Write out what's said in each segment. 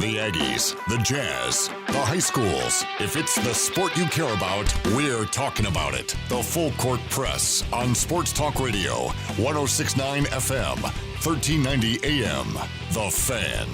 The Aggies, the Jazz, the high schools. If it's the sport you care about, we're talking about it. The Full Court Press on Sports Talk Radio, 106.9 FM, 1390 AM. The Fan.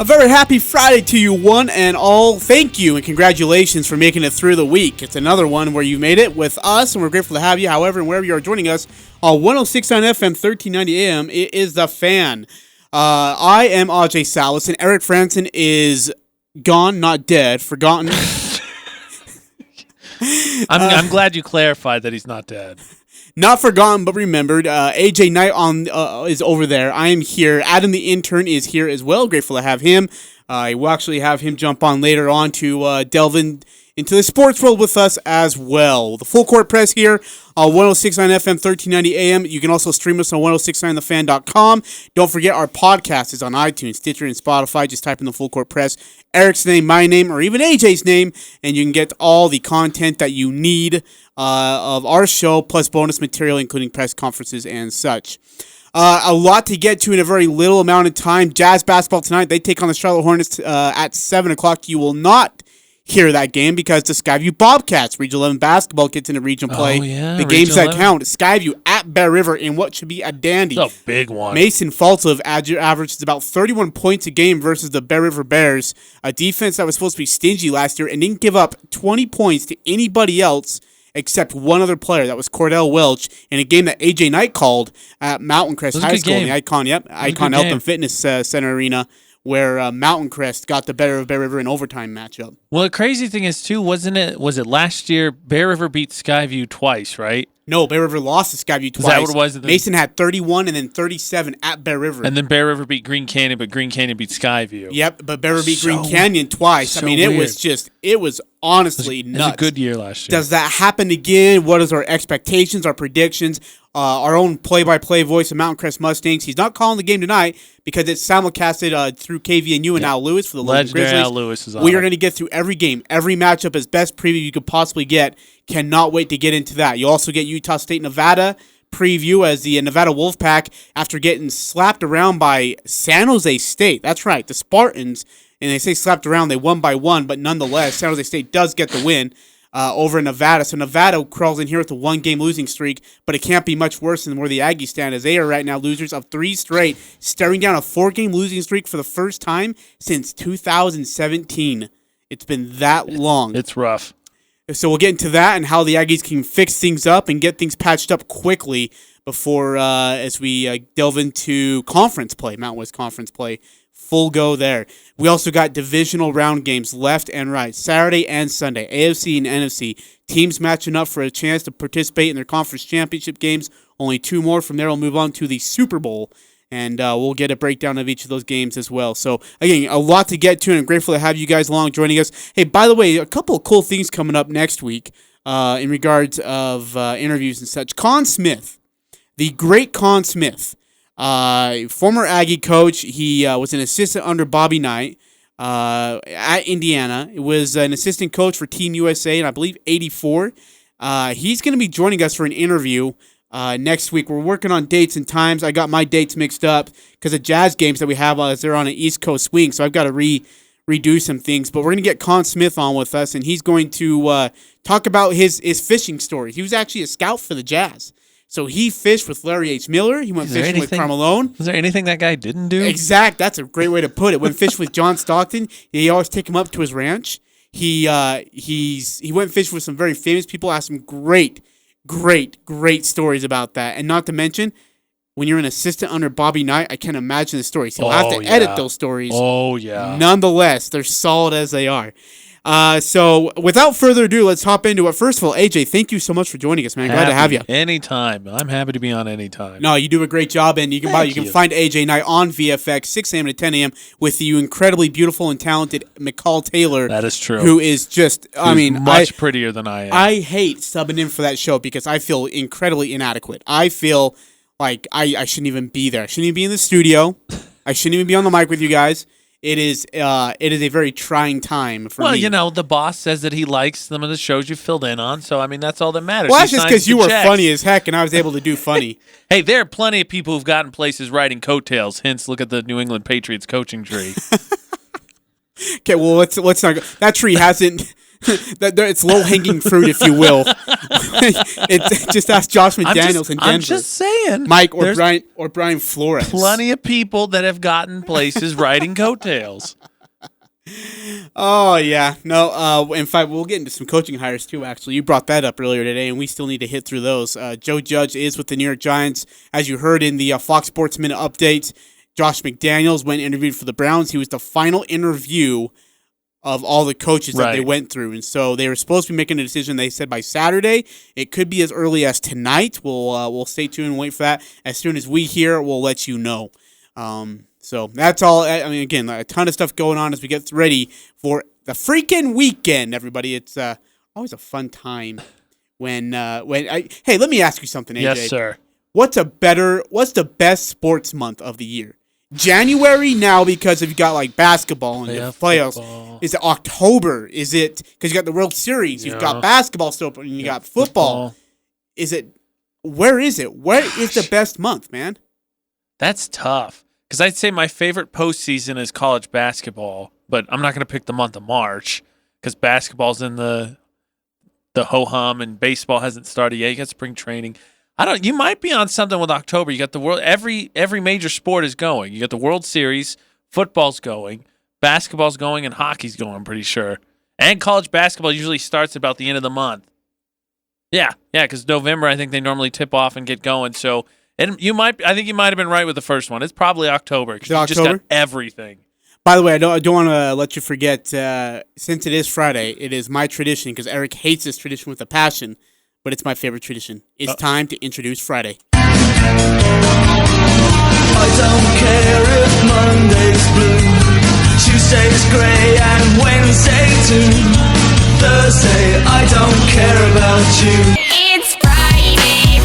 A very happy Friday to you, one and all. Thank you and congratulations for making it through the week. It's another one where you made it with us, and we're grateful to have you. However, and wherever you are joining us on 106.9 FM, 1390 AM, it is The Fan. I am Ajay Salvesen. Eric Franson is gone, not dead, forgotten. I'm glad you clarified that he's not dead. Not forgotten, but remembered. AJ Knight is over there. I am here. Adam the intern is here as well. Grateful to have him. We'll actually have him jump on later on to delve into the sports world with us as well. The Full Court Press here on 106.9 FM, 1390 AM. You can also stream us on 1069thefan.com. Don't forget our podcast is on iTunes, Stitcher, and Spotify. Just type in the Full Court Press, Eric's name, my name, or even AJ's name, and you can get all the content that you need of our show, plus bonus material, including press conferences and such. A lot to get to in a very little amount of time. Jazz basketball tonight. They take on the Charlotte Hornets at 7 o'clock. You will not hear that game because the Skyview Bobcats, Region 11 basketball, gets into regional play. Oh, yeah, the games that count. Skyview at Bear River in what should be a dandy. It's a big one. Mason Faltov averages about 31 points a game versus the Bear River Bears, a defense that was supposed to be stingy last year and didn't give up 20 points to anybody else except one other player. That was Cordell Welch in a game that AJ Knight called at Mountain Crest High School in the Icon Health and Fitness Center Arena, where Mountain Crest got the better of Bear River in overtime matchup. Well, the crazy thing is, too, was it last year, Bear River beat Skyview twice, right? No, Bear River lost to Skyview twice. Is that what it was? Mason had 31 and then 37 at Bear River. And then Bear River beat Green Canyon, but Green Canyon beat Skyview. Yep, but Bear River beat Green Canyon twice. I mean, it was honestly nuts. It was a good year last year. Does that happen again? What is our expectations, our predictions? Our own play-by-play voice of Mountain Crest Mustangs. He's not calling the game tonight because it's simulcasted through KVNU and Al Lewis for the London Grizzlies. Legendary Al Lewis is on. We are going to get through every game, every matchup as best preview you could possibly get. Cannot wait to get into that. You also get Utah State, Nevada preview as the Nevada Wolfpack, after getting slapped around by San Jose State. That's right, the Spartans. And they say slapped around, they won by one, but nonetheless, San Jose State does get the win over Nevada. So Nevada crawls in here with a one-game losing streak, but it can't be much worse than where the Aggies stand, as they are right now losers of 3 straight, staring down a 4-game losing streak for the first time since 2017. It's been that long. It's rough. So we'll get into that and how the Aggies can fix things up and get things patched up quickly before as we delve into conference play, Mountain West Conference play. Full go there. We also got divisional round games left and right, Saturday and Sunday, AFC and NFC. Teams matching up for a chance to participate in their conference championship games. Only 2 more. From there, we'll move on to the Super Bowl, and we'll get a breakdown of each of those games as well. So, again, a lot to get to, and I'm grateful to have you guys along joining us. Hey, by the way, a couple of cool things coming up next week in regards of interviews and such. Con Smith, the great Con Smith, former Aggie coach. He was an assistant under Bobby Knight at Indiana. He was an assistant coach for Team USA in, I believe, 84. He's going to be joining us for an interview next week. We're working on dates and times. I got my dates mixed up because of Jazz games that we have as they're on an East Coast swing, so I've got to redo some things. But we're going to get Con Smith on with us, and he's going to talk about his fishing story. He was actually a scout for the Jazz. So he fished with Larry H. Miller. He went fishing with Carmelone. Is there anything that guy didn't do? Exact. That's a great way to put it. Went fishing with John Stockton. He always take him up to his ranch. He went fishing with some very famous people. Asked some great stories about that. And not to mention, when you're an assistant under Bobby Knight, I can't imagine the stories. He'll have to edit those stories. Oh, yeah. Nonetheless, they're solid as they are. So without further ado, let's hop into it. First of all, AJ, thank you so much for joining us, man. Glad to have you. Anytime. I'm happy to be on anytime. No, you do a great job, and you can find AJ Knight on VFX 6 a.m. to 10 a.m. with the incredibly beautiful and talented McCall Taylor. That is true. Who is just, much prettier than I am. I hate subbing in for that show because I feel incredibly inadequate. I feel like I shouldn't even be there. I shouldn't even be in the studio. I shouldn't even be on the mic with you guys. it is a very trying time for me. Well, you know, the boss says that he likes some of the shows you filled in on, so I mean that's all that matters. Well, that's just because you were funny as heck, and I was able to do funny. Hey, there are plenty of people who've gotten places riding coattails. Hence, look at the New England Patriots coaching tree. Okay, well let's not go. That tree hasn't. It's low hanging fruit, if you will. Just ask Josh McDaniels in Denver. I'm just saying, Mike or Brian Flores. Plenty of people that have gotten places riding coattails. Oh yeah, no. In fact, we'll get into some coaching hires too. Actually, you brought that up earlier today, and we still need to hit through those. Joe Judge is with the New York Giants, as you heard in the Fox Sports Minute update. Josh McDaniels went and interviewed for the Browns. He was the final interview of all the coaches that they went through. And so they were supposed to be making a decision, they said, by Saturday. It could be as early as tonight. We'll stay tuned and wait for that. As soon as we hear, we'll let you know. So that's all. I mean, again, a ton of stuff going on as we get ready for the freaking weekend, everybody. It's always a fun time when hey, let me ask you something, AJ. Yes, sir. What's the best sports month of the year? January now because you've got like basketball and the playoffs. Football. Is it October? Is it because you got the World Series? You've got basketball still, and you got football. Is it? Where is it? Where is the best month, man? That's tough because I'd say my favorite postseason is college basketball, but I'm not going to pick the month of March because basketball's in the ho hum and baseball hasn't started yet. You got spring training. You might be on something with October. You got the world. Every major sport is going. You got the World Series, football's going, basketball's going, and hockey's going. I'm pretty sure. And college basketball usually starts about the end of the month. Yeah, because November I think they normally tip off and get going. So, and I think you might have been right with the first one. It's probably October because you just got everything. By the way, I don't want to let you forget. Since it is Friday, it is my tradition because Eric hates this tradition with a passion. But it's my favorite tradition. It's time to introduce Friday. I don't care if Monday's blue, Tuesday's grey and Wednesday too. Thursday, I don't care about you. It's Friday,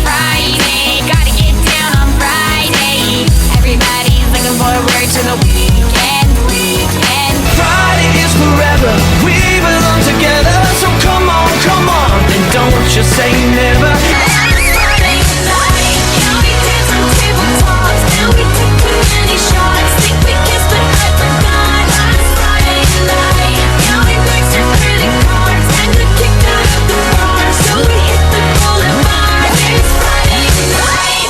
gotta get down on Friday. Everybody's looking forward to the weekend. Friday is forever, we belong together, so come on, and don't you say never. It's Friday night, yeah, we dance on tabletops, and we took too many shots. Think we kissed, but I forgot. It's Friday night, yeah, we mixed our credit cards and got kicked out of the bar, so we hit the boulevard. It's Friday night,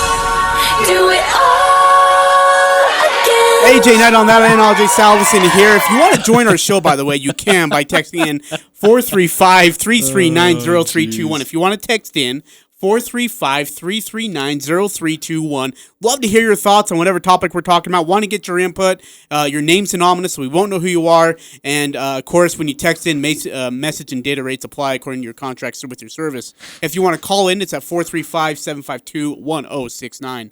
do it all again. AJ Knight on that end, Ajay Salvesen here. If you want to join our show, by the way, you can by texting in 435-339-0321. If you want to text in 435-339-0321. Love to hear your thoughts on whatever topic we're talking about. Want to get your input. Your name's anonymous, so we won't know who you are. And, of course, when you text in, message and data rates apply according to your contracts with your service. If you want to call in, it's at 435-752-1069.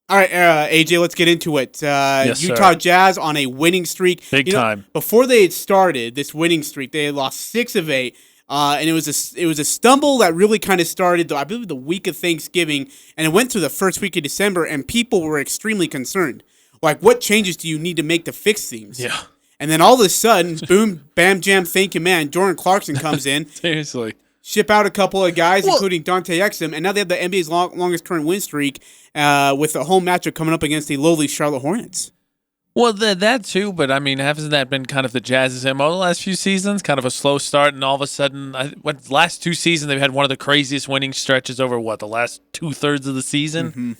All right, AJ, let's get into it. Yes, Utah sir. Jazz on a winning streak. Big time. Before they had started this winning streak, they had lost 6 of 8, and it was a stumble that really kind of started, I believe, the week of Thanksgiving, and it went through the first week of December, and people were extremely concerned. Like, what changes do you need to make to fix things? Yeah. And then all of a sudden, boom, bam, jam, thank you, man. Jordan Clarkson comes in. Seriously. Ship out a couple of guys, including Dante Exum, and now they have the NBA's longest current win streak with a home matchup coming up against the lowly Charlotte Hornets. Well, that too, but I mean, hasn't that been kind of the Jazz's MO the last few seasons? Kind of a slow start, and all of a sudden, the last 2 seasons, they've had one of the craziest winning stretches over, the last 2/3 of the season? Mm-hmm.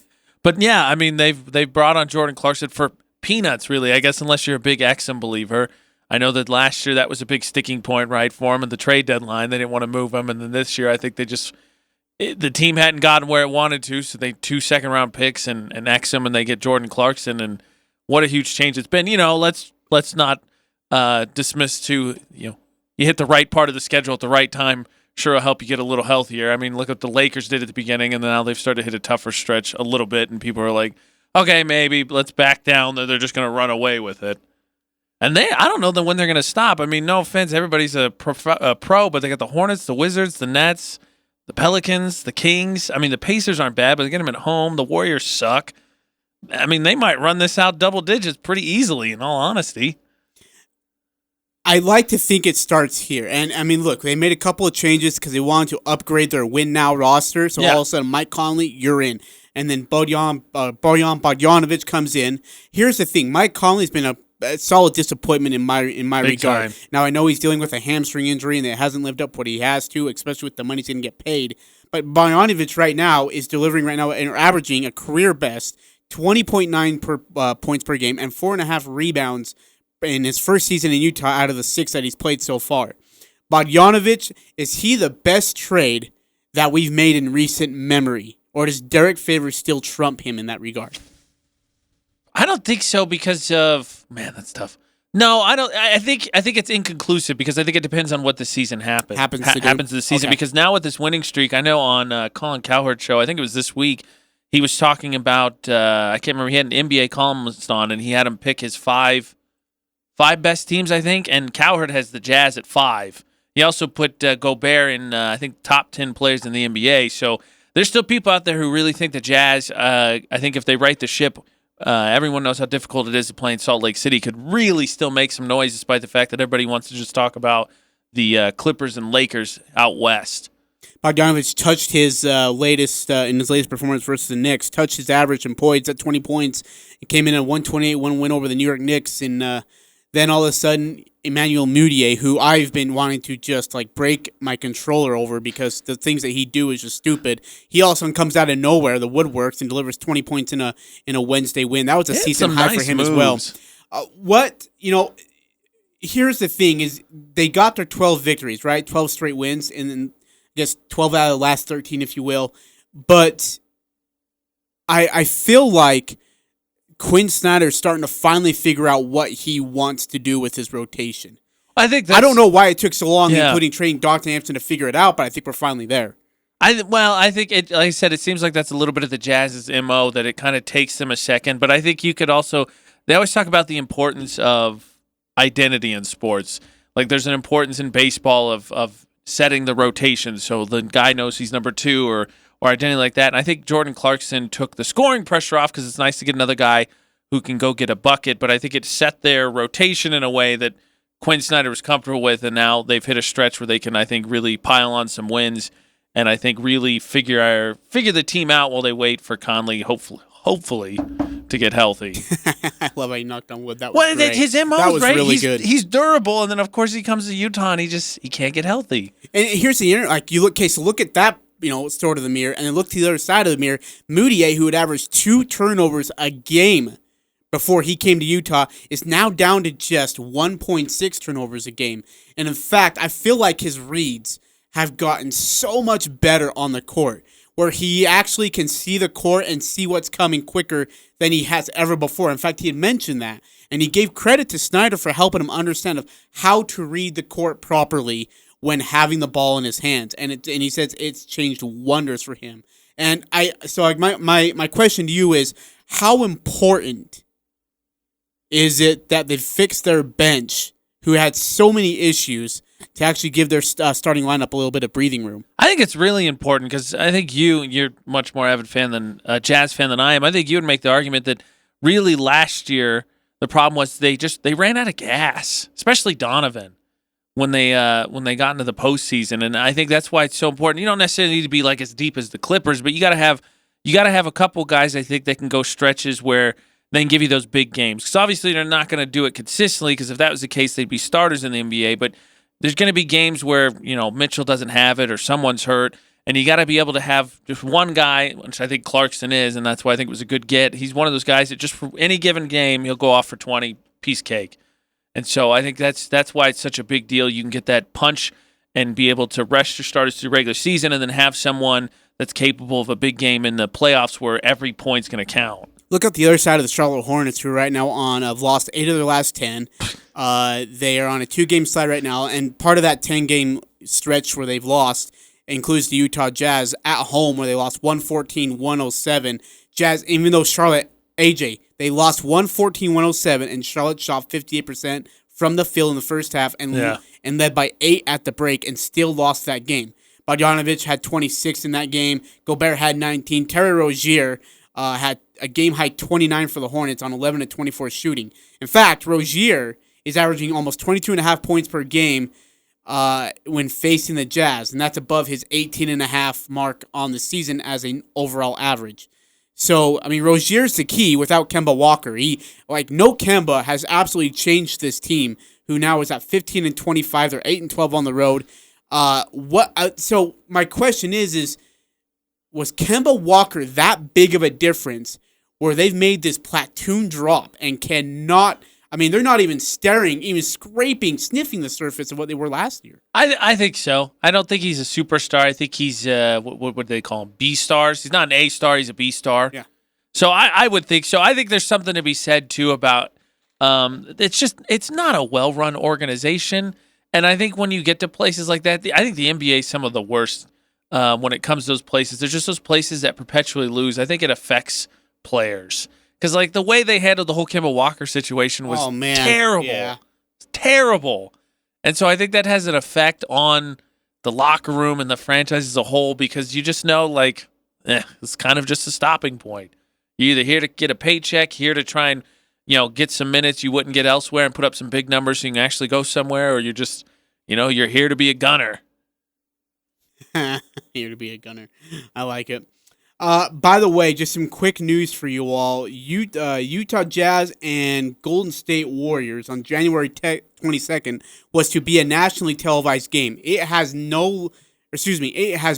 But yeah, I mean, they've brought on Jordan Clarkson for peanuts, really, I guess, unless you're a big Exum believer. I know that last year that was a big sticking point, right, for him at the trade deadline. They didn't want to move him, and then this year I think the team hadn't gotten where it wanted to, so they 2 second-round picks and Exum, and they get Jordan Clarkson, and what a huge change it's been. Let's not dismiss you hit the right part of the schedule at the right time. Sure, it'll help you get a little healthier. I mean, look what the Lakers did at the beginning, and now they've started to hit a tougher stretch a little bit, and people are like, okay, maybe let's back down. They're just going to run away with it. And I don't know when they're going to stop. I mean, no offense, everybody's a pro, but they got the Hornets, the Wizards, the Nets, the Pelicans, the Kings. I mean, the Pacers aren't bad, but they get them at home. The Warriors suck. I mean, they might run this out double digits pretty easily, in all honesty. I like to think it starts here. And, I mean, look, they made a couple of changes because they wanted to upgrade their win-now roster. So all of a sudden, Mike Conley, you're in. And then Bojan Bogdanovic comes in. Here's the thing. Mike Conley's been a solid disappointment in my Big regard. time. Now, I know he's dealing with a hamstring injury and it hasn't lived up what he has to, especially with the money he's going to get paid. But Bogdanovic right now is delivering right now and averaging a career best 20.9 points per game and 4.5 rebounds in his first season in Utah out of the 6 that he's played so far. Bogdanovic, is he the best trade that we've made in recent memory? Or does Derek Favors still trump him in that regard? I don't think so because of that's tough. No, I don't. I think it's inconclusive because I think it depends on what the season happens to the season. Okay. Because now with this winning streak, I know on Colin Cowherd's show, I think it was this week, he was talking about I can't remember. He had an NBA columnist on, and he had him pick his five best teams, I think, and Cowherd has the Jazz at 5. He also put Gobert in I think top 10 players in the NBA. So there's still people out there who really think the Jazz. I think if they right the ship. Everyone knows how difficult it is to play in Salt Lake City. Could really still make some noise despite the fact that everybody wants to just talk about the Clippers and Lakers out west. Bogdanovic touched his latest in his latest performance versus the Knicks, touched his average in points at 20 points. It came in at 128-1 win over the New York Knicks, and then all of a sudden, Emmanuel Mudiay, who I've been wanting to just break my controller over because the things that he do is just stupid. He also comes out of nowhere, the woodworks, and delivers 20 points in a Wednesday win. That was a season high for him as well. Here's the thing: is they got their 12 victories, right? 12 straight wins, and then just 12 out of the last 13, if you will. But I feel like Quinn Snyder's starting to finally figure out what he wants to do with his rotation. I think I don't know why it took so long, including trading Dr. Hampton to figure it out, but I think we're finally there. I think it. Like I said, it seems like that's a little bit of the Jazz's MO that it kind of takes them a second. But I think you could also. They always talk about the importance of identity in sports. Like there's an importance in baseball of setting the rotation so the guy knows he's number 2 or identity like that. And I think Jordan Clarkson took the scoring pressure off because it's nice to get another guy who can go get a bucket. But I think it set their rotation in a way that Quinn Snyder was comfortable with, and now they've hit a stretch where they can, I think, really pile on some wins and I think really figure the team out while they wait for Conley, hopefully, to get healthy. I love how you knocked on wood. That was great. His MO that is was great. really good. He's durable, and then of course he comes to Utah and he can't get healthy. And here's the look at that. Sort of the mirror, and then look to the other side of the mirror. Mudiay, who had averaged 2 turnovers a game before he came to Utah, is now down to just 1.6 turnovers a game. And in fact, I feel like his reads have gotten so much better on the court, where he actually can see the court and see what's coming quicker than he has ever before. In fact, he had mentioned that, and he gave credit to Snyder for helping him understand of how to read the court properly when having the ball in his hands, and he says it's changed wonders for him. And my question to you is, how important is it that they fixed their bench, who had so many issues, to actually give their starting lineup a little bit of breathing room? I think it's really important because I think you're much more avid fan than Jazz fan than I am. I think you would make the argument that really last year the problem was they ran out of gas, especially Donovan. When they got into the postseason, and I think that's why it's so important. You don't necessarily need to be as deep as the Clippers, but you got to have a couple guys I think that can go stretches where they can give you those big games. Because obviously they're not going to do it consistently. Because if that was the case, they'd be starters in the NBA. But there's going to be games where Mitchell doesn't have it or someone's hurt, and you got to be able to have just one guy, which I think Clarkson is, and that's why I think it was a good get. He's one of those guys that just for any given game he'll go off for 20, piece cake. And so I think that's why it's such a big deal. You can get that punch and be able to rest your starters through the regular season and then have someone that's capable of a big game in the playoffs where every point's going to count. Look at the other side of the Charlotte Hornets, who right now have lost 8 of their last 10. They are on a 2-game slide right now, and part of that 10-game stretch where they've lost includes the Utah Jazz at home, where they lost 114-107. Jazz, even though Charlotte, AJ, they lost 114-107, and Charlotte shot 58% from the field in the first half and led by 8 at the break and still lost that game. Bogdanovic had 26 in that game. Gobert had 19. Terry Rozier had a game-high 29 for the Hornets on 11 to 24 shooting. In fact, Rozier is averaging almost 22.5 points per game when facing the Jazz, and that's above his 18.5 mark on the season as an overall average. So, I mean, Rozier's the key without Kemba Walker. No Kemba has absolutely changed this team, who now is at 15 and 25. They're 8 and 12 on the road. So my question is was Kemba Walker that big of a difference where they've made this platoon drop and cannot? I mean, they're not even staring, even scraping, sniffing the surface of what they were last year. I think so. I don't think he's a superstar. I think he's, what do they call him? B-stars. He's not an A-star. He's a B-star. Yeah. So I would think so. I think there's something to be said, too, about it's not a well-run organization. And I think when you get to places like that, I think the NBA is some of the worst when it comes to those places. There's just those places that perpetually lose. I think it affects players. Because, the way they handled the whole Kemba Walker situation was terrible. Yeah. It's terrible. And so I think that has an effect on the locker room and the franchise as a whole because you just know, it's kind of just a stopping point. You're either here to get a paycheck, here to try and, get some minutes you wouldn't get elsewhere and put up some big numbers so you can actually go somewhere, or you're just, you're here to be a gunner. Here to be a gunner. I like it. By the way, just some quick news for you all. Utah Jazz and Golden State Warriors on January 22nd was to be a nationally televised game. It has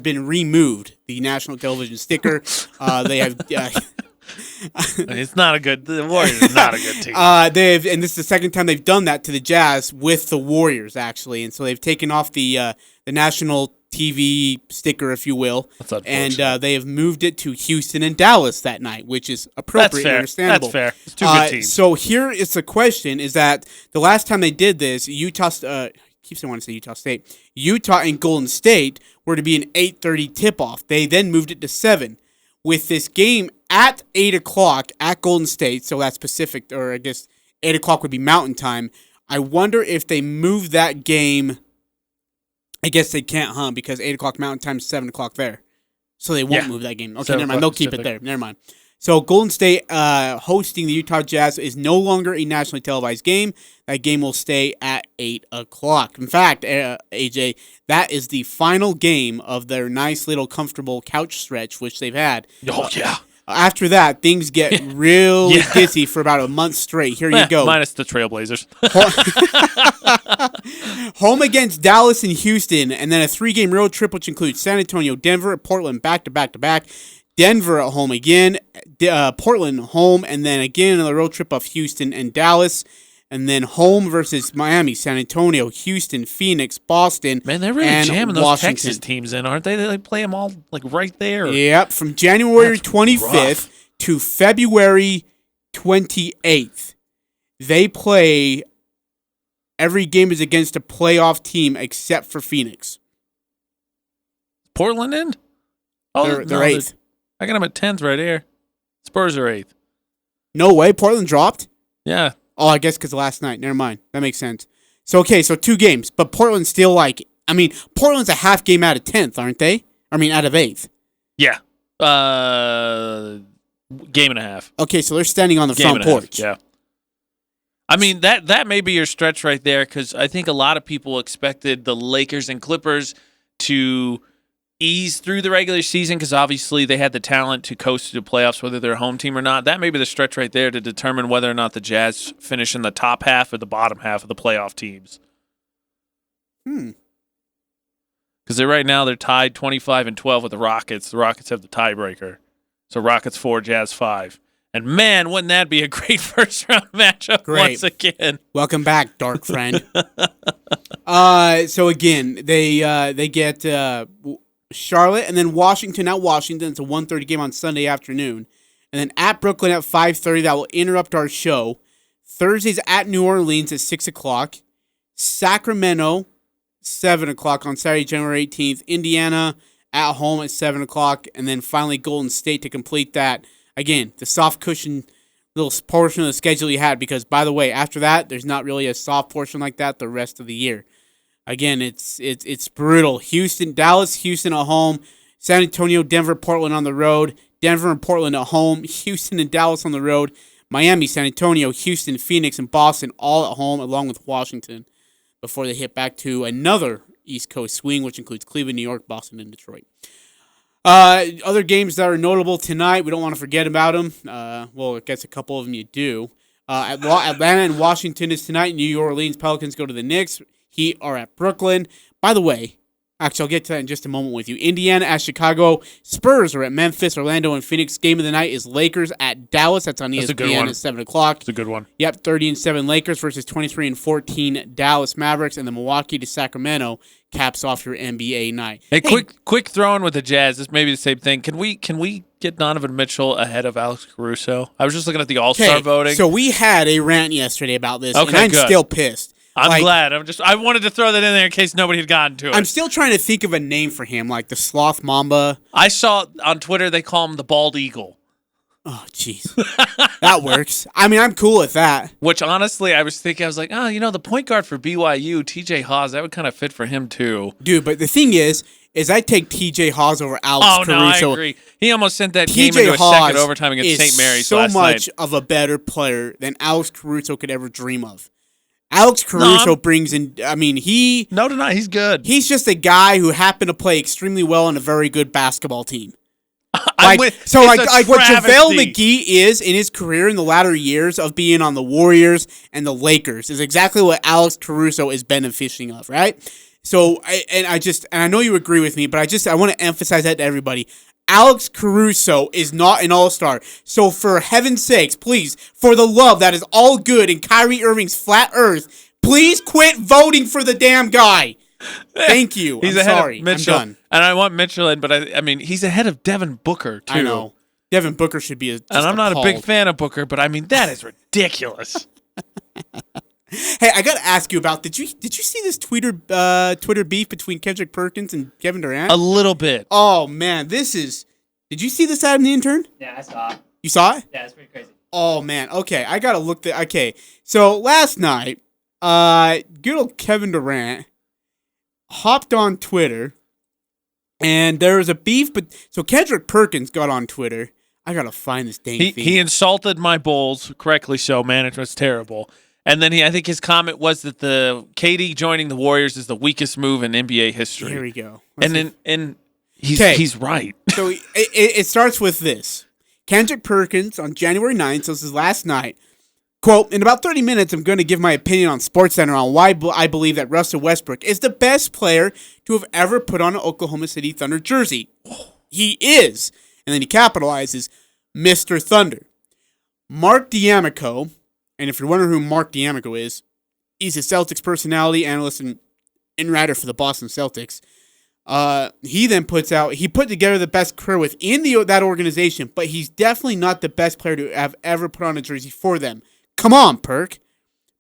been removed, the national television sticker. They have... It's not a good... The Warriors is not a good team. And this is the second time they've done that to the Jazz with the Warriors, actually. And so they've taken off the national TV sticker, if you will, and they have moved it to Houston and Dallas that night, which is appropriate and understandable. That's fair. It's two good teams. So here is the question: is that the last time they did this, Utah State, Utah and Golden State were to be an 8:30 tip-off. They then moved it to 7. With this game at 8 o'clock at Golden State, so that's Pacific, or I guess 8 o'clock would be Mountain Time. I wonder if they move that game. I guess they can't, because 8 o'clock Mountain Time is 7 o'clock there. So they won't move that game. Okay, never mind. They'll keep it there. Never mind. So Golden State hosting the Utah Jazz is no longer a nationally televised game. That game will stay at 8 o'clock. In fact, AJ, that is the final game of their nice little comfortable couch stretch, which they've had. Oh, yeah. After that, things get really dizzy for about a month straight. Here you go. Minus the Trailblazers. Home against Dallas and Houston, and then a 3-game road trip, which includes San Antonio, Denver, Portland back-to-back-to-back, Denver at home again, Portland home, and then again another road trip of Houston and Dallas, and then home versus Miami, San Antonio, Houston, Phoenix, Boston, Man, they're really and jamming those Washington. Texas teams in, aren't they? They play them all right there. Yep, from January That's 25th rough. to February 28th, they play. Every game is against a playoff team except for Phoenix. Portland in? They're 8th. I got them at 10th right here. Spurs are 8th. No way, Portland dropped? Yeah. Oh, I guess because last night. Never mind. That makes sense. So 2 games. But Portland's still Portland's a half game out of 10th, aren't they? Out of 8th. Yeah. Game and a half. Okay, so they're standing on the Game front and a half, porch. yeah. That may be your stretch right there because I think a lot of people expected the Lakers and Clippers to ease through the regular season because obviously they had the talent to coast to the playoffs, whether they're a home team or not. That may be the stretch right there to determine whether or not the Jazz finish in the top half or the bottom half of the playoff teams. Because right now they're tied 25-12 with the Rockets. The Rockets have the tiebreaker. So Rockets 4, Jazz 5. And man, wouldn't that be a great first-round matchup once again? Welcome back, dark friend. So again, they get Charlotte and then Washington at Washington. It's a 1:30 game on Sunday afternoon. And then at Brooklyn at 5:30. That will interrupt our show. Thursday's at New Orleans at 6 o'clock. Sacramento, 7 o'clock on Saturday, January 18th. Indiana at home at 7 o'clock. And then finally Golden State to complete that. Again, the soft cushion little portion of the schedule you had, because, by the way, after that, there's not really a soft portion like that the rest of the year. Again, it's brutal. Dallas, Houston at home, San Antonio, Denver, Portland on the road, Denver and Portland at home. Houston and Dallas on the road. Miami, San Antonio, Houston, Phoenix, and Boston all at home, along with Washington, before they hit back to another East Coast swing, which includes Cleveland, New York, Boston, and Detroit. Other games that are notable tonight, we don't want to forget about them. Well, I guess a couple of them you do. Atlanta and Washington is tonight. New Orleans Pelicans go to the Knicks. Heat are at Brooklyn. By the way, actually, I'll get to that in just a moment with you. Indiana at Chicago. Spurs are at Memphis. Orlando and Phoenix. Game of the night is Lakers at Dallas. That's on ESPN at 7 o'clock. It's a good one. Yep, 30-7 Lakers versus 23-14 Dallas Mavericks. And the Milwaukee to Sacramento caps off your NBA night. Hey, quick throw in with the Jazz. This may be the same thing. Can we get Donovan Mitchell ahead of Alex Caruso? I was just looking at the All-Star voting. So we had a rant yesterday about this, okay, and I'm good. still pissed. I'm glad. I wanted to throw that in there in case nobody had gotten to it. I'm still trying to think of a name for him, like the Sloth Mamba. I saw on Twitter they call him the Bald Eagle. Oh, jeez. That works. I mean, I'm cool with that. Which, honestly, I was like, the point guard for BYU, TJ Haws, that would kind of fit for him, too. Dude, but the thing is I take TJ Haws over Alex Caruso. No, I agree. He almost sent that game into a second overtime against St. Mary's last night. So much of a better player than Alex Caruso could ever dream of. Alex Caruso brings in, No deny, he's good. He's just a guy who happened to play extremely well on a very good basketball team. Like what JaVale McGee is in his career in the latter years of being on the Warriors and the Lakers is exactly what Alex Caruso is benefiting of, right? So, I know you agree with me, but I want to emphasize that to everybody. Alex Caruso is not an all-star. So for heaven's sakes, please, for the love that is all good in Kyrie Irving's flat earth, please quit voting for the damn guy. Thank you. He's I'm ahead sorry. of Mitchell. I'm done. And I want Mitchell in, but I mean, he's ahead of Devin Booker, too. I know. Devin Booker should be And I'm not a big fan of Booker, but I mean, that is ridiculous. Hey, I got to ask you about, did you see this Twitter beef between Kendrick Perkins and Kevin Durant? A little bit. Oh, man, did you see this Adam the intern? Yeah, I saw it. You saw it? Yeah, it's pretty crazy. Oh, man. Okay, I got to look okay. So last night, good old Kevin Durant hopped on Twitter, and there was a beef, so Kendrick Perkins got on Twitter. I got to find this dang feed. He insulted my Bulls, correctly so. Management's terrible. And then I think his comment was that the KD joining the Warriors is the weakest move in NBA history. Here we go. And he's right. So it starts with this. Kendrick Perkins on January 9th, so this is last night, quote, in about 30 minutes, I'm going to give my opinion on SportsCenter on why I believe that Russell Westbrook is the best player to have ever put on an Oklahoma City Thunder jersey. He is. And then he capitalizes, Mr. Thunder. Mark D'Amico, and if you're wondering who Mark D'Amico is, he's a Celtics personality, analyst, and writer for the Boston Celtics. He put together the best career within that organization, but he's definitely not the best player to have ever put on a jersey for them. Come on, Perk.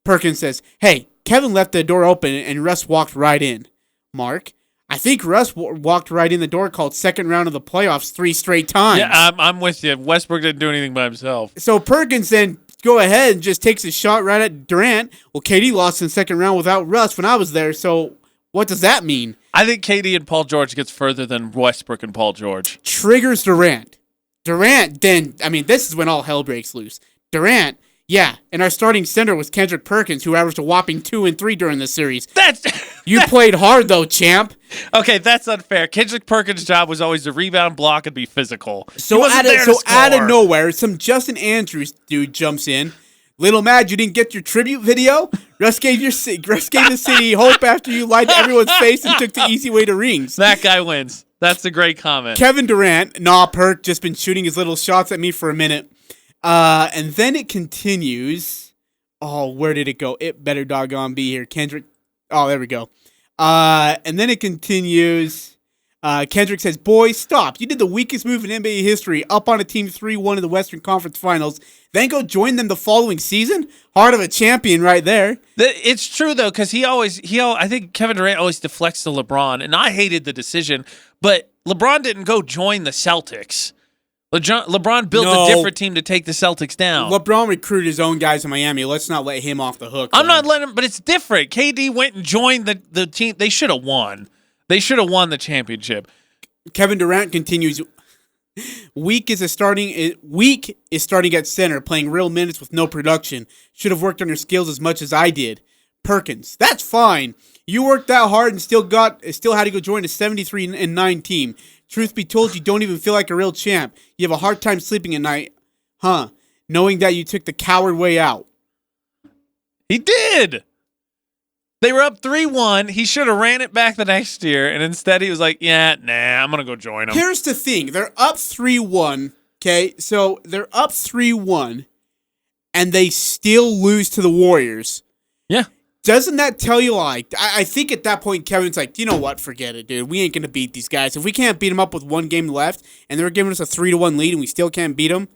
Perkins says, hey, Kevin left the door open and Russ walked right in. Mark, I think Russ walked right in the door, called second round of the playoffs 3 straight times. Yeah, I'm with you. Westbrook didn't do anything by himself. So Perkins then go ahead and just takes a shot right at Durant. Well, KD lost in the second round without Russ when I was there, so what does that mean? I think KD and Paul George gets further than Westbrook and Paul George. Triggers Durant. Durant then, this is when all hell breaks loose. Durant, yeah, and our starting center was Kendrick Perkins, who averaged a whopping 2 and 3 during the series. You played hard, though, champ. Okay, that's unfair. Kendrick Perkins' job was always to rebound, block, and be physical. So out of nowhere, some Justin Andrews dude jumps in. Little mad you didn't get your tribute video? Russ gave the city hope after you lied to everyone's face and took the easy way to rings. That guy wins. That's a great comment. Kevin Durant, Perk, just been shooting his little shots at me for a minute. And then it continues. Oh, where did it go? It better doggone be here. Kendrick. Oh, there we go. And then it continues. Kendrick says, boys, stop. You did the weakest move in NBA history, up on a team 3-1 in the Western Conference Finals, then go join them the following season? Heart of a champion right there. It's true, though, because I think Kevin Durant always deflects to LeBron, and I hated the decision, but LeBron didn't go join the Celtics. LeBron built a different team to take the Celtics down. LeBron recruited his own guys in Miami. Let's not let him off the hook. I'm not letting him, but it's different. KD went and joined the team. They should have won. They should have won the championship. Kevin Durant continues. Weak is starting at center, playing real minutes with no production. Should have worked on your skills as much as I did. Perkins, that's fine. You worked that hard and still had to go join a 73-9 team. Truth be told, you don't even feel like a real champ. You have a hard time sleeping at night, huh? Knowing that you took the coward way out. He did. They were up 3-1. He should have ran it back the next year, and instead he was like, yeah, nah, I'm going to go join them. Here's the thing. They're up 3-1, okay? So they're up 3-1, and they still lose to the Warriors. Yeah. Doesn't that tell you, like, I think at that point Kevin's like, you know what, forget it, dude. We ain't going to beat these guys. If we can't beat them up with one game left, and they're giving us a 3-1 lead, and we still can't beat them,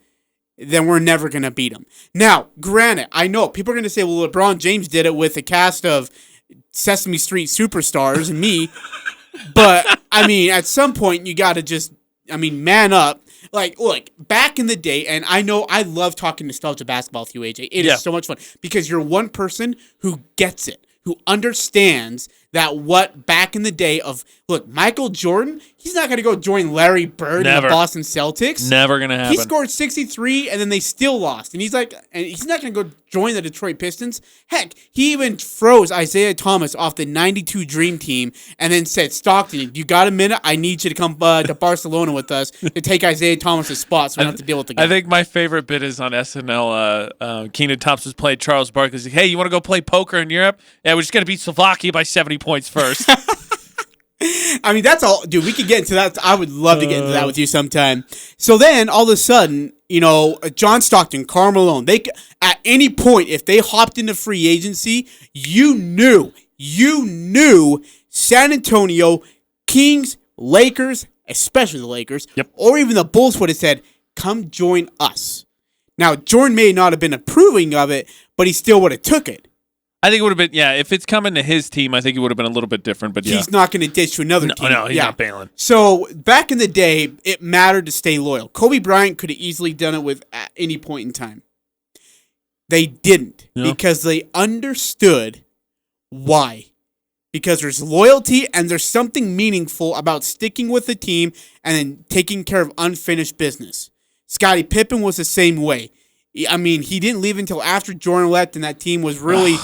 then we're never going to beat them. Now, granted, I know people are going to say, well, LeBron James did it with a cast of Sesame Street superstars and me, but I mean, at some point you got to just, man up. Like, look, back in the day, and I know I love talking nostalgia basketball with you, AJ. It is so much fun because you're one person who gets it, who understands that what back in the day of, look, Michael Jordan, he's not going to go join Larry Bird and the Boston Celtics. Never going to happen. He scored 63, and then they still lost. And he's like, and he's not going to go join the Detroit Pistons. Heck, he even froze Isaiah Thomas off the 92 Dream Team and then said, Stockton, you got a minute? I need you to come to Barcelona with us to take Isaiah Thomas' spot so we don't have to deal with the guy. I think my favorite bit is on SNL. Kenan Thompson played Charles Barkley. He's like, hey, you want to go play poker in Europe? Yeah, we're just going to beat Slovakia by 70 points first. I mean, that's all. Dude, we could get into that. I would love to get into that with you sometime. So then, all of a sudden, John Stockton, Karl Malone, at any point, if they hopped into free agency, you knew San Antonio, Kings, Lakers, especially the Lakers, or even the Bulls would have said, come join us. Now, Jordan may not have been approving of it, but he still would have took it. I think it would have been, if it's coming to his team, I think it would have been a little bit different, but He's not going to ditch to another team. No, he's not bailing. So, back in the day, it mattered to stay loyal. Kobe Bryant could have easily done it with at any point in time. They didn't because they understood why. Because there's loyalty and there's something meaningful about sticking with the team and then taking care of unfinished business. Scottie Pippen was the same way. I mean, he didn't leave until after Jordan left, and that team was really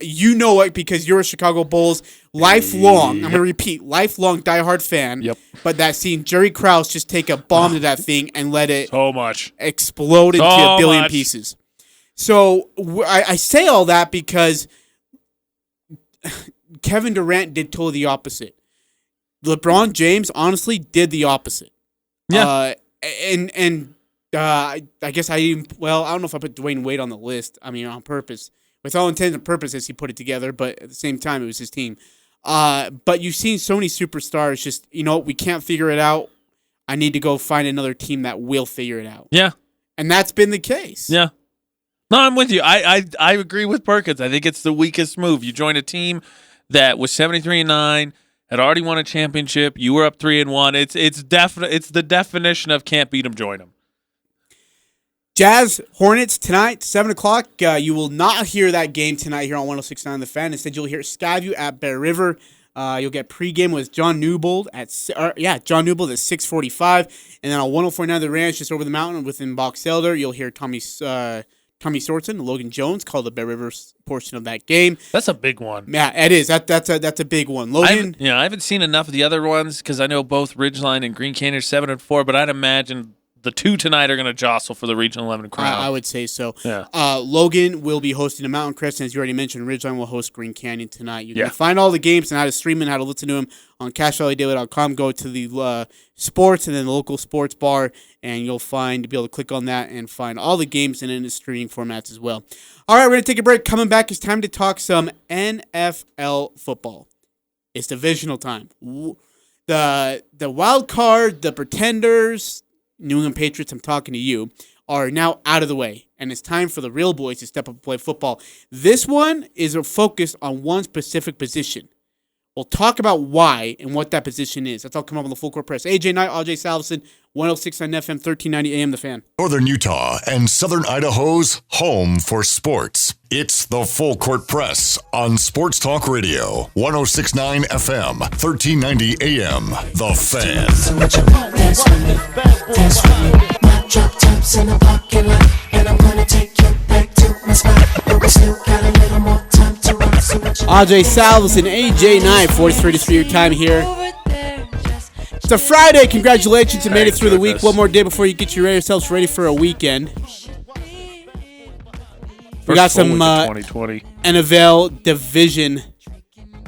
you know it because you're a Chicago Bulls lifelong, I'm going to repeat, lifelong diehard fan. Yep. But that scene, Jerry Krause just take a bomb to that thing and let it explode into a billion pieces. So I say all that because Kevin Durant did totally the opposite. LeBron James honestly did the opposite. Yeah. I guess I don't know if I put Dwayne Wade on the list. I mean, on purpose. With all intents and purposes, he put it together, but at the same time, it was his team. But you've seen so many superstars just, we can't figure it out. I need to go find another team that will figure it out. Yeah. And that's been the case. Yeah. No, I'm with you. I agree with Perkins. I think it's the weakest move. You join a team that was 73-9, had already won a championship. You were up 3-1. It's the definition of can't beat them, join them. Jazz Hornets tonight, 7 o'clock. You will not hear that game tonight here on 106.9 The Fan. Instead, you'll hear Skyview at Bear River. You'll get pregame with John Newbold at 6:45, and then on 104.9 The Ranch, just over the mountain within Box Elder, you'll hear Tommy Sorensen, Logan Jones call the Bear River portion of that game. That's a big one. Yeah, it is. That's a big one. Logan. I haven't seen enough of the other ones because I know both Ridgeline and Green Canyon are 7-4, but I'd imagine the two tonight are going to jostle for the Regional 11 crown. I would say so. Yeah. Logan will be hosting the Mountain Crest, and as you already mentioned, Ridgeline will host Green Canyon tonight. You can find all the games and how to stream and how to listen to them on CashValleyDaily.com. Go to the sports and then the local sports bar, and you'll be able to click on that and find all the games and in the streaming formats as well. All right, we're going to take a break. Coming back, it's time to talk some NFL football. It's divisional time. The wild card, the pretenders, New England Patriots, I'm talking to you, are now out of the way, and it's time for the real boys to step up and play football. This one is a focus on one specific position. We'll talk about why and what that position is. That's all coming up on the Full Court Press. AJ Knight, Ajay Salvesen, 106.9 FM, 1390 AM, The Fan. Northern Utah and Southern Idaho's home for sports. It's the Full Court Press on Sports Talk Radio, 106.9 FM, 1390 AM, The Fan. So what you want, dance with me, dance with me. My drop tops in the parking lot, and I'm gonna take you back to my spot. But we still got a little more time to rock. So what you Ajay, Salvesen, AJ, 43 your time here. It's a Friday. Congratulations, you made it through the week. One more day before you get yourselves ready for a weekend. We got some 2020 NFL division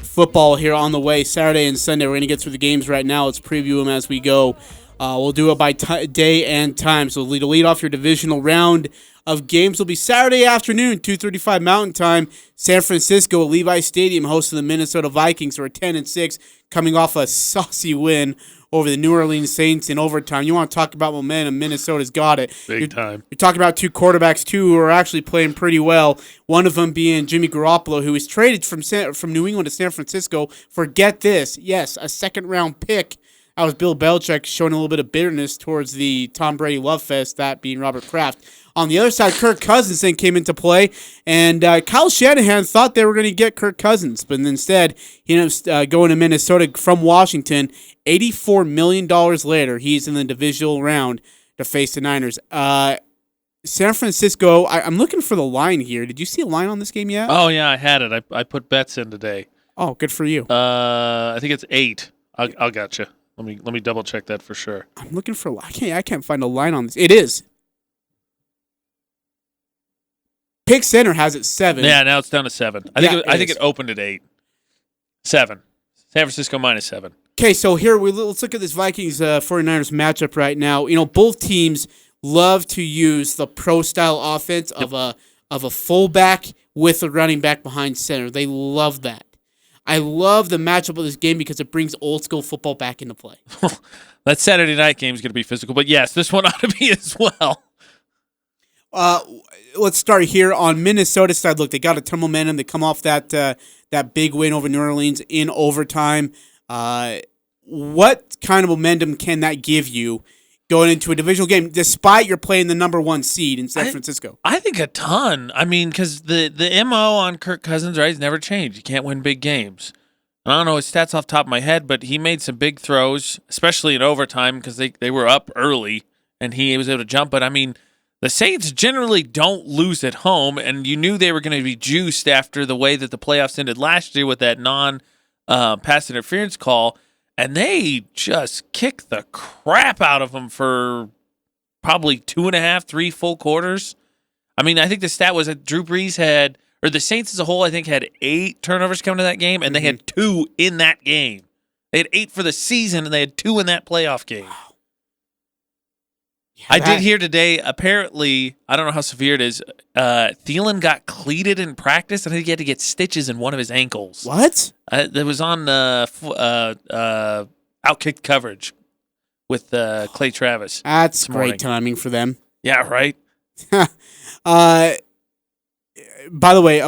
football here on the way Saturday and Sunday. We're going to get through the games right now. Let's preview them as we go. We'll do it by day and time. So to lead off your divisional round of games will be Saturday afternoon, 2:35 Mountain Time. San Francisco at Levi Stadium hosting the Minnesota Vikings, who are 10-6, coming off a saucy win over the New Orleans Saints in overtime. You want to talk about momentum? Minnesota's got it. Big time. You're talking about two quarterbacks, too, who are actually playing pretty well. One of them being Jimmy Garoppolo, who was traded from New England to San Francisco for, get this, yes, a second-round pick. That was Bill Belichick showing a little bit of bitterness towards the Tom Brady love fest, that being Robert Kraft. On the other side, Kirk Cousins then came into play, and Kyle Shanahan thought they were going to get Kirk Cousins, but instead he ended up going to Minnesota from Washington. $84 million later, he's in the divisional round to face the Niners. San Francisco, I'm looking for the line here. Did you see a line on this game yet? Oh, yeah, I had it. I put bets in today. Oh, good for you. I think it's 8. I'll got you. Let me double check that for sure. I'm looking for. I can't find a line on this. It is. Pick Center has it 7. Yeah, now it's down to 7. I think it opened at 8. 7. San Francisco -7. Okay, so here let's look at this Vikings 49ers matchup right now. You know, both teams love to use the pro style offense of a fullback with a running back behind center. They love that. I love the matchup of this game because it brings old school football back into play. That Saturday night game is going to be physical, but yes, this one ought to be as well. Let's start here on Minnesota side. Look, they got a ton of momentum. They come off that big win over New Orleans in overtime. What kind of momentum can that give you going into a divisional game, despite you're playing the number 1 seed in San Francisco? I think a ton. I mean, because the MO on Kirk Cousins, right, has never changed. You can't win big games. I don't know his stats off the top of my head, but he made some big throws, especially in overtime because they were up early and he was able to jump. But, I mean, the Saints generally don't lose at home, and you knew they were going to be juiced after the way that the playoffs ended last year with that non-pass interference call. And they just kicked the crap out of them for probably 2.5, 3 full quarters. I mean, I think the stat was that Drew Brees the Saints as a whole, I think, had 8 turnovers coming to that game, and they had 2 in that game. They had 8 for the season, and they had 2 in that playoff game. Wow. Yeah, I did hear today, apparently, I don't know how severe it is, Thielen got cleated in practice, and I think he had to get stitches in one of his ankles. What? That was on Outkick coverage with Clay Travis. That's great timing for them. Yeah, right? By the way,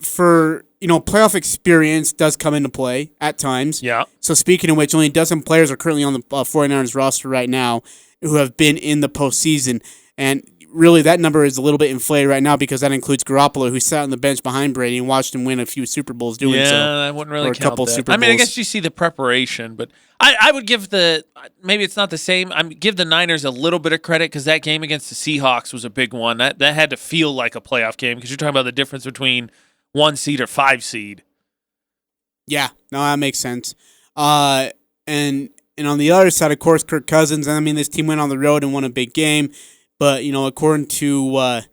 for playoff experience does come into play at times. Yeah. So speaking of which, only a dozen players are currently on the 49ers roster right now who have been in the postseason. And really, that number is a little bit inflated right now because that includes Garoppolo, who sat on the bench behind Brady and watched him win a few Super Bowls doing so. Yeah, I wouldn't really count a couple that. Super I mean, I Bowls. guess you see the preparation, but I would give maybe it's not the same. Give the Niners a little bit of credit because that game against the Seahawks was a big one. That had to feel like a playoff game because you're talking about the difference between 1 seed or 5 seed. Yeah, no, that makes sense. And on the other side, of course, Kirk Cousins. I mean, this team went on the road and won a big game. But, according to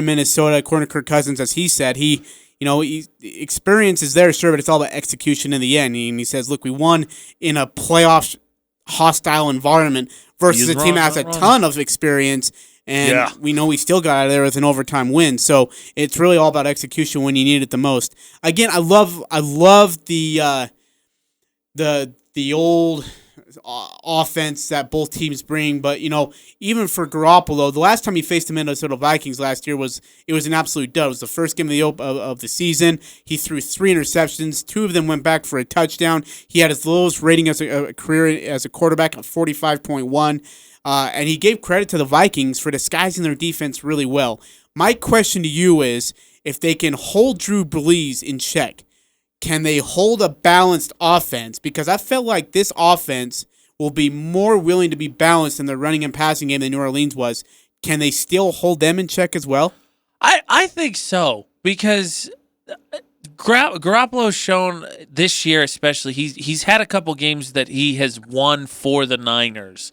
Minnesota, according to Kirk Cousins, as he said, experience is there, sure, but it's all about execution in the end. And he says, look, we won in a playoff hostile environment versus a team that has a ton of experience. And we know we still got out of there with an overtime win. So it's really all about execution when you need it the most. Again, I love the old offense that both teams bring, but even for Garoppolo, the last time he faced the Minnesota Vikings last year was an absolute dud. It was the first game of the season. He threw 3 interceptions. 2 of them went back for a touchdown. He had his lowest rating as a career as a quarterback of 45.1. and he gave credit to the Vikings for disguising their defense really well. My question to you is, if they can hold Drew Brees in check, can they hold a balanced offense? Because I felt like this offense will be more willing to be balanced in the running and passing game than New Orleans was. Can they still hold them in check as well? I think so, because Garoppolo's shown this year especially, he's had a couple games that he has won for the Niners,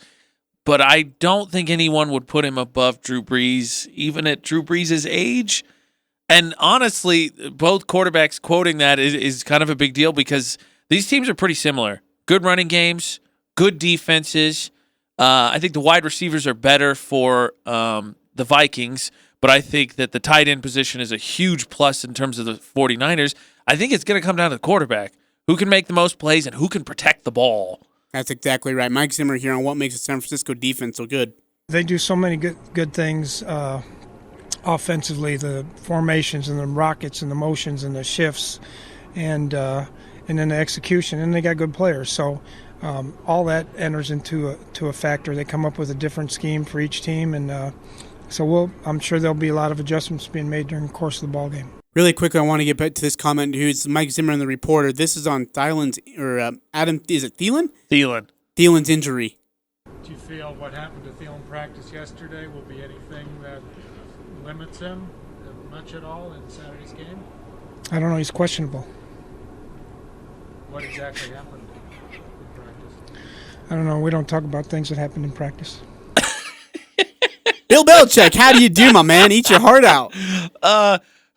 but I don't think anyone would put him above Drew Brees, even at Drew Brees' age. And honestly, both quarterbacks quoting that is kind of a big deal because these teams are pretty similar. Good running games, good defenses. I think the wide receivers are better for the Vikings, but I think that the tight end position is a huge plus in terms of the 49ers. I think it's going to come down to the quarterback. Who can make the most plays and who can protect the ball? That's exactly right. Mike Zimmer here on what makes the San Francisco defense so good. They do so many good things offensively, the formations and the rockets and the motions and the shifts and then the execution, and they got good players. So all that enters into a factor. They come up with a different scheme for each team, and I'm sure there'll be a lot of adjustments being made during the course of the ball game. Really quickly, I want to get back to this comment. Who's Mike Zimmer and the reporter? This is on Thielen's Adam. Is it Thielen? Thielen's injury. Do you feel what happened to Thielen practice yesterday will be anything that limits him much at all in Saturday's game? I don't know. He's questionable. What exactly happened in practice? I don't know. We don't talk about things that happened in practice. Bill Belichick, how do you do, my man? Eat your heart out.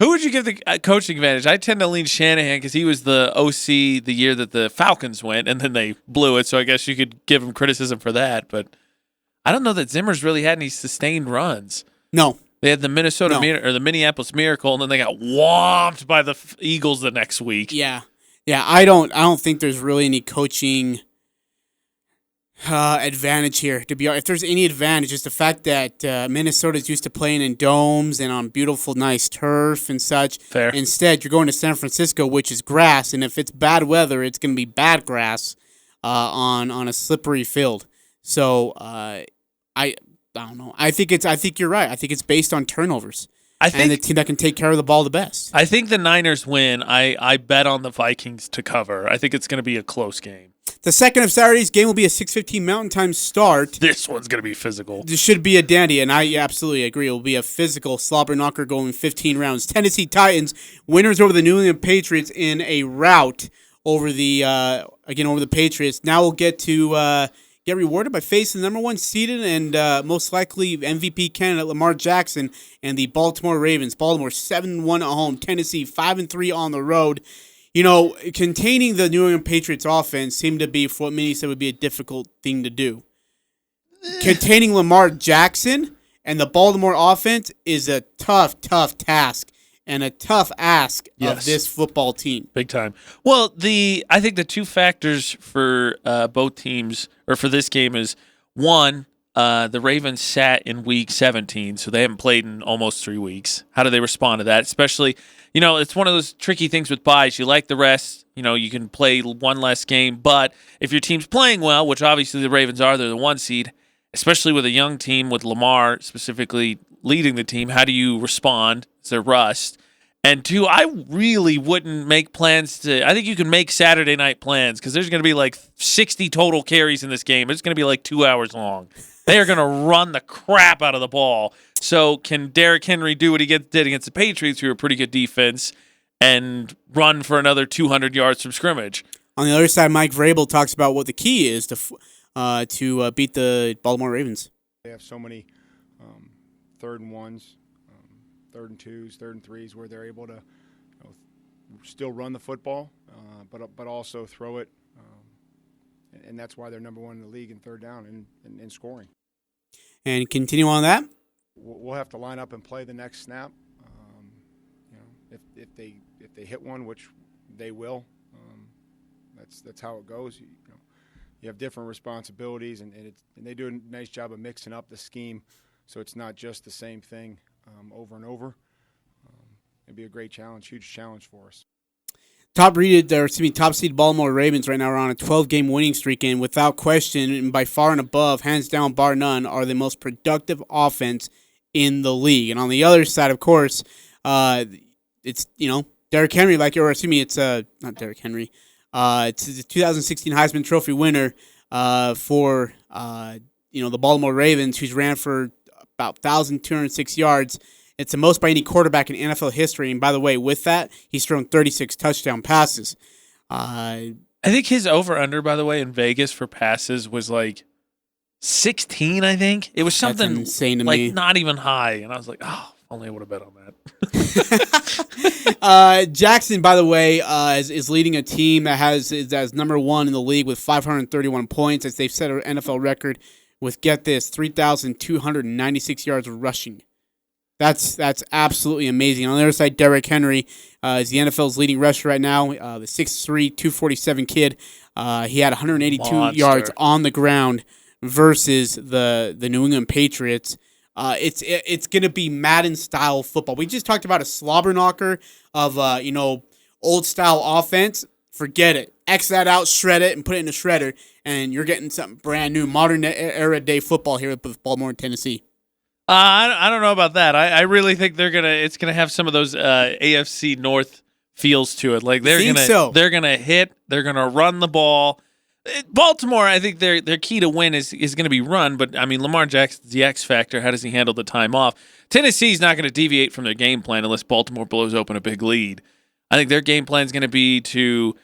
Who would you give the coaching advantage? I tend to lean Shanahan because he was the OC the year that the Falcons went, and then they blew it, so I guess you could give him criticism for that. But I don't know that Zimmer's really had any sustained runs. No. They had the the Minneapolis Miracle, and then they got whomped by the Eagles the next week. Yeah. I don't think there's really any coaching advantage here. To be honest, if there's any advantage, it's the fact that Minnesota's used to playing in domes and on beautiful, nice turf and such. Fair. Instead, you're going to San Francisco, which is grass, and if it's bad weather, it's going to be bad grass on a slippery field. So I don't know. I think you're right. I think it's based on turnovers. And the team that can take care of the ball the best. I think the Niners win. I bet on the Vikings to cover. I think it's going to be a close game. The second of Saturday's game will be a 6:15 Mountain Time start. This one's going to be physical. This should be a dandy, and I absolutely agree. It will be a physical slobber knocker going 15 rounds. Tennessee Titans, winners over the New England Patriots in a rout over the Patriots. Now we'll get to get rewarded by facing the number one seeded and most likely MVP candidate Lamar Jackson and the Baltimore Ravens. Baltimore 7-1 at home. Tennessee 5-3 on the road. You know, containing the New England Patriots offense seemed to be, for what many said, would be a difficult thing to do. Containing Lamar Jackson and the Baltimore offense is a tough task and a tough ask of this football team. Big time. Well, I think the two factors for both teams, or for this game, is one, the Ravens sat in week 17, so they haven't played in almost 3 weeks. How do they respond to that? Especially, it's one of those tricky things with buys. You like the rest, you can play one less game, but if your team's playing well, which obviously the Ravens are, they're the one seed, especially with a young team with Lamar specifically leading the team, how do you respond? Is there rust? And two, I really wouldn't make plans I think you can make Saturday night plans because there's going to be like 60 total carries in this game. It's going to be like 2 hours long. They are going to run the crap out of the ball. So can Derrick Henry do what he did against the Patriots, who are a pretty good defense, and run for another 200 yards from scrimmage? On the other side, Mike Vrabel talks about what the key is to beat the Baltimore Ravens. They have so many third and ones, third and twos, third and threes, where they're able to still run the football, but also throw it. And that's why they're number one in the league in third down and in scoring. And continue on that. We'll have to line up and play the next snap. If they hit one, which they will, that's how it goes. You have different responsibilities, and they do a nice job of mixing up the scheme, so it's not just the same thing over and over. It'd be a great challenge, huge challenge for us. Top seed Baltimore Ravens right now are on a 12-game winning streak, and without question, and by far and above, hands down, bar none, are the most productive offense in the league. And on the other side, of course, it's Derrick Henry, it's not Derrick Henry. It's the 2016 Heisman Trophy winner for the Baltimore Ravens, who's ran for about 1,206 yards. It's the most by any quarterback in NFL history. And by the way, with that, he's thrown 36 touchdown passes. I think his over-under, by the way, in Vegas for passes was like 16, I think. It was something That's insane to like me. not even high. And I was like, oh, only I would have bet on that. Jackson, by the way, is leading a team that is number one in the league with 531 points, as they've set an NFL record with, get this, 3,296 yards rushing. That's absolutely amazing. On the other side, Derrick Henry is the NFL's leading rusher right now. The 6'3", 247 kid. He had 182 yards on the ground versus the New England Patriots. It's going to be Madden-style football. We just talked about a slobber knocker of old-style offense. Forget it. X that out, shred it, and put it in a shredder, and you're getting something brand new, modern-era day football here with Baltimore and Tennessee. I don't know about that. I really think it's gonna have some of those AFC North feels to it. Like they're gonna hit, they're gonna run the ball. Baltimore, I think their key to win is going to be run, but I mean Lamar Jackson's the X factor. How does he handle the time off? Tennessee's not going to deviate from their game plan unless Baltimore blows open a big lead. I think their game plan is going to be to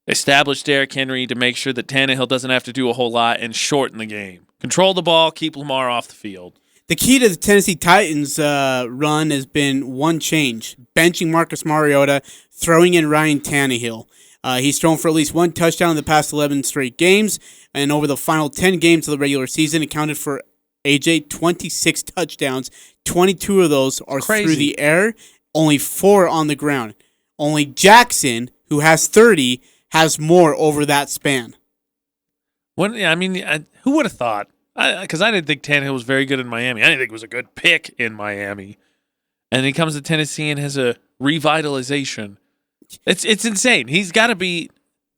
establish Derrick Henry to make sure that Tannehill doesn't have to do a whole lot and shorten the game. Control the ball, keep Lamar off the field. The key to the Tennessee Titans run has been one change: benching Marcus Mariota, throwing in Ryan Tannehill. He's thrown for at least one touchdown in the past 11 straight games, and over the final 10 games of the regular season, accounted for, AJ, 26 touchdowns. 22 of those are through the air, only 4 on the ground. Only Jackson, who has 30, has more over that span. Who would have thought? Because I didn't think Tannehill was very good in Miami. I didn't think it was a good pick in Miami. And he comes to Tennessee and has a revitalization. It's insane. He's got to be.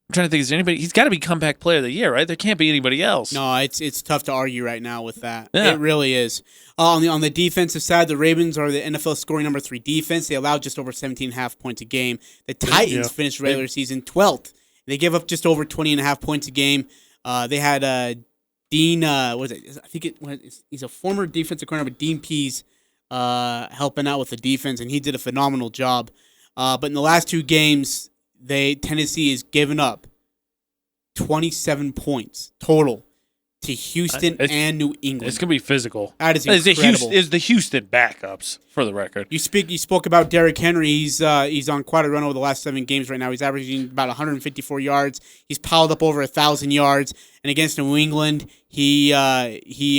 I'm trying to think. Is there anybody? He's got to be comeback player of the year, right? There can't be anybody else. No, it's tough to argue right now with that. Yeah. It really is. On the defensive side, the Ravens are the NFL scoring number 3 defense. They allowed just over 17.5 points a game. The Titans finished regular season 12th. They gave up just over 20.5 points a game. They had Dean. He's a former defensive coordinator, but Dean Pease helping out with the defense, and he did a phenomenal job. But in the last 2 games, Tennessee has given up 27 points total to Houston and New England. It's going to be physical. That is incredible. Is the Houston backups, for the record. You spoke about Derrick Henry. He's on quite a run over the last 7 games right now. He's averaging about 154 yards. He's piled up over 1,000 yards. And against New England, he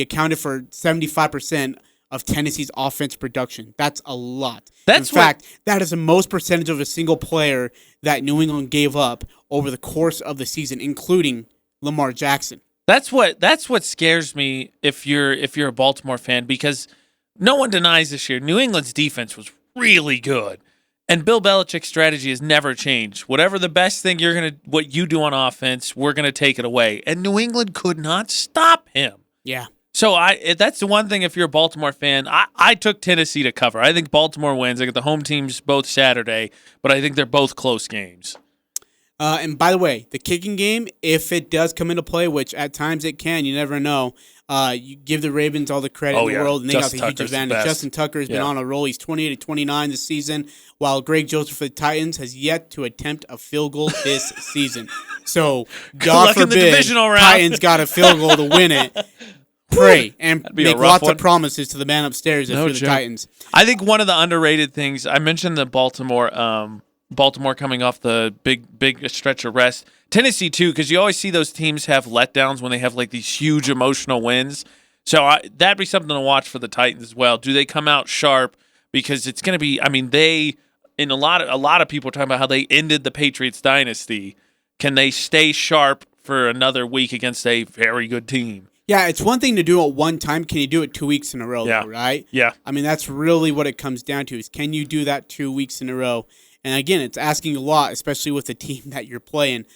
accounted for 75% of Tennessee's offense production. That's a lot. In fact, that is the most percentage of a single player that New England gave up over the course of the season, including Lamar Jackson. That's what scares me if you're a Baltimore fan, because no one denies this year New England's defense was really good. And Bill Belichick's strategy has never changed. Whatever the best thing what you do on offense, we're gonna take it away. And New England could not stop him. Yeah. So that's the one thing if you're a Baltimore fan. I took Tennessee to cover. I think Baltimore wins. I got the home teams both Saturday, but I think they're both close games. And by the way, the kicking game, if it does come into play, which at times it can, you never know, you give the Ravens all the credit in the world, and they got the huge advantage. Justin Tucker has been on a roll. He's 28-29 this season, while Greg Joseph for the Titans has yet to attempt a field goal this season. So, God forbid, the divisional round. Titans got a field goal to win it. Pray and make lots of promises to the man upstairs if you're the Titans. I think one of the underrated things, I mentioned the Baltimore coming off the big stretch of rest. Tennessee too, because you always see those teams have letdowns when they have like these huge emotional wins. So that'd be something to watch for the Titans as well. Do they come out sharp? Because it's going to be. I mean, a lot of people are talking about how they ended the Patriots dynasty. Can they stay sharp for another week against a very good team? Yeah, it's one thing to do it one time. Can you do it 2 weeks in a row, though, right? Yeah. I mean, that's really what it comes down to is can you do that 2 weeks in a row? And again, it's asking a lot, especially with the team that you're playing.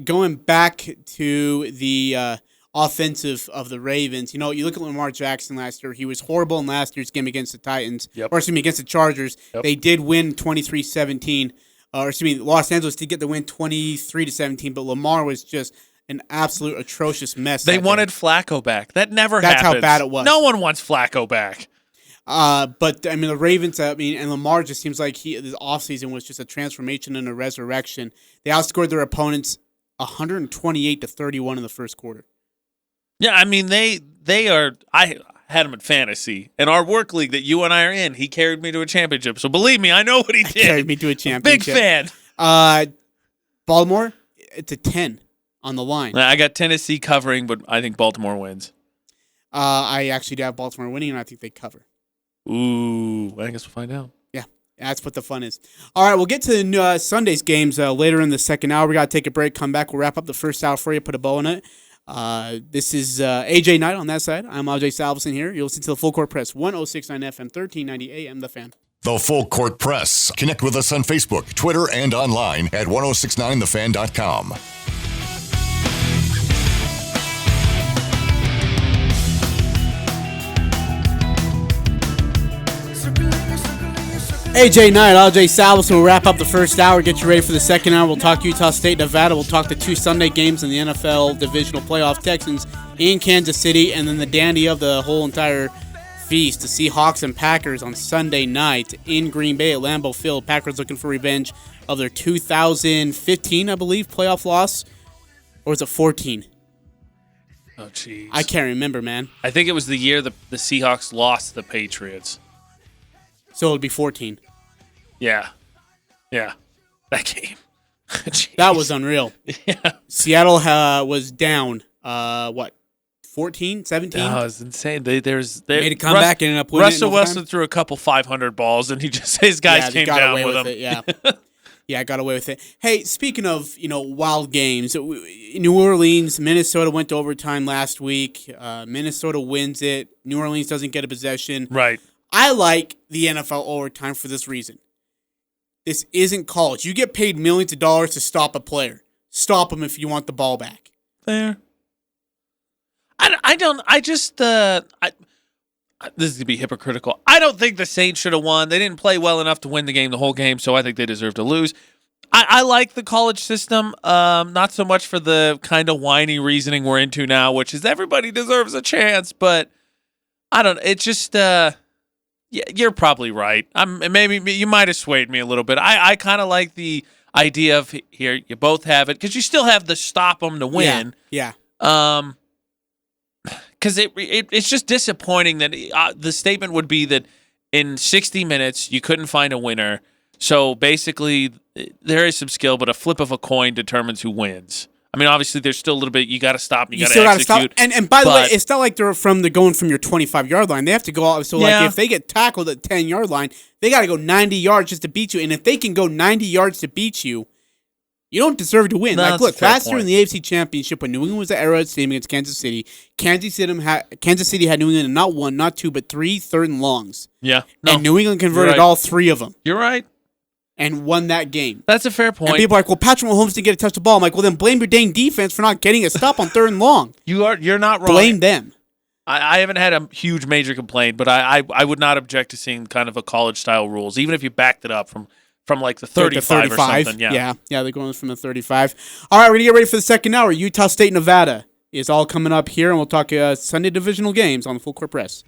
Going back to the offensive of the Ravens, you look at Lamar Jackson last year. He was horrible in last year's game against the Titans, against the Chargers. Yep. They did win 23-17. Los Angeles did get the win 23-17, but Lamar was just an absolute atrocious mess. They wanted Flacco back. That never happens. That's how bad it was. No one wants Flacco back. But the Ravens, and Lamar just seems like this offseason was just a transformation and a resurrection. They outscored their opponents 128-31 in the first quarter. Yeah, they are. I had him in fantasy. In our work league that you and I are in, he carried me to a championship. So believe me, I know what he did. Carried me to a championship. Big fan. Baltimore, it's a 10 on the line. I got Tennessee covering, but I think Baltimore wins. I actually do have Baltimore winning, and I think they cover. Ooh, I guess we'll find out. Yeah, that's what the fun is. All right, we'll get to the Sunday's games later in the second hour. We got to take a break, come back. We'll wrap up the first hour for you, put a bow on it. This is AJ Knight on that side. I'm Ajay Salvesen here. You'll listen to the Full Court Press, 106.9 FM, 1390 AM, The Fan. The Full Court Press. Connect with us on Facebook, Twitter, and online at 1069thefan.com. AJ Knight, Ajay Salvesen will wrap up the first hour, get you ready for the second hour. We'll talk Utah State, Nevada. We'll talk the 2 Sunday games in the NFL Divisional Playoff, Texans in Kansas City, and then the dandy of the whole entire feast, the Seahawks and Packers on Sunday night in Green Bay at Lambeau Field. Packers looking for revenge of their 2015, I believe, playoff loss. Or was it 14? Oh, jeez. I can't remember, man. I think it was the year the Seahawks lost the Patriots. So it would be 14. Yeah. That game. That was unreal. Yeah. Seattle was down, 14, 17? Oh, it's insane. They made a comeback and ended up winning. Russell Wilson threw a couple 500 balls, and his guys came down with him. Yeah. Yeah, I got away with it. Hey, speaking of, wild games, New Orleans, Minnesota went to overtime last week. Minnesota wins it. New Orleans doesn't get a possession. Right. I like the NFL overtime for this reason. This isn't college. You get paid millions of dollars to stop a player. Stop him if you want the ball back. Fair. This is going to be hypocritical. I don't think the Saints should have won. They didn't play well enough to win the game the whole game, so I think they deserve to lose. I like the college system, not so much for the kind of whiny reasoning we're into now, which is everybody deserves a chance, but I don't know. It's just, you're probably right. Maybe you might have swayed me a little bit. I kind of like the idea of, here, you both have it, because you still have the stop them to win. Yeah. Because it's just disappointing that the statement would be that in 60 minutes you couldn't find a winner. So basically, there is some skill, but a flip of a coin determines who wins. I mean, obviously, there's still a little bit you got to stop. You got to execute. And by the way, it's not like they're going from your 25-yard line. They have to go out. So like if they get tackled at 10-yard line, they got to go 90 yards just to beat you. And if they can go 90 yards to beat you, you don't deserve to win. No, like, look, last year in the AFC Championship, when New England was at Arrowhead Stadium against Kansas City, Kansas City had New England in not 1, not 2, but 3 third and longs. Yeah. And New England converted all 3 of them. You're right. And won that game. That's a fair point. And people are like, well, Patrick Mahomes didn't get to touch the ball. I'm like, well, then blame your dang defense for not getting a stop on 3rd and long. You're not wrong. Blame them. I haven't had a huge major complaint, but I would not object to seeing kind of a college-style rules, even if you backed it up from like the 35 or something. Yeah, they're going from the 35. All right, we're going to get ready for the second hour. Utah State, Nevada is all coming up here, and we'll talk Sunday divisional games on the Full Court Press.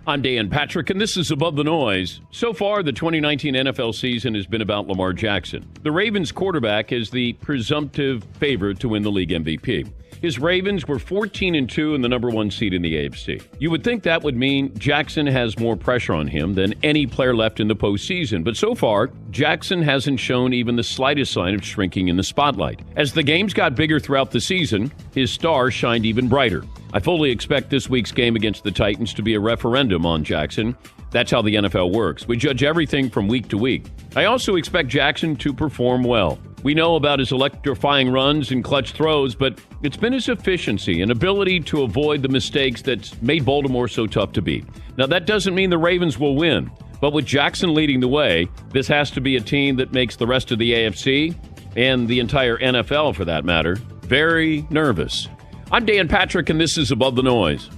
I'm Dan Patrick, and this is Above the Noise. So far, the 2019 NFL season has been about Lamar Jackson. The Ravens quarterback is the presumptive favorite to win the league MVP. His Ravens were 14-2 and the number 1 seed in the AFC. You would think that would mean Jackson has more pressure on him than any player left in the postseason, but so far, Jackson hasn't shown even the slightest sign of shrinking in the spotlight. As the games got bigger throughout the season, his star shined even brighter. I fully expect this week's game against the Titans to be a referendum on Jackson. That's how the NFL works. We judge everything from week to week. I also expect Jackson to perform well. We know about his electrifying runs and clutch throws, but it's been his efficiency and ability to avoid the mistakes that's made Baltimore so tough to beat. Now, that doesn't mean the Ravens will win, but with Jackson leading the way, this has to be a team that makes the rest of the AFC, and the entire NFL for that matter, very nervous. I'm Dan Patrick, and this is Above the Noise.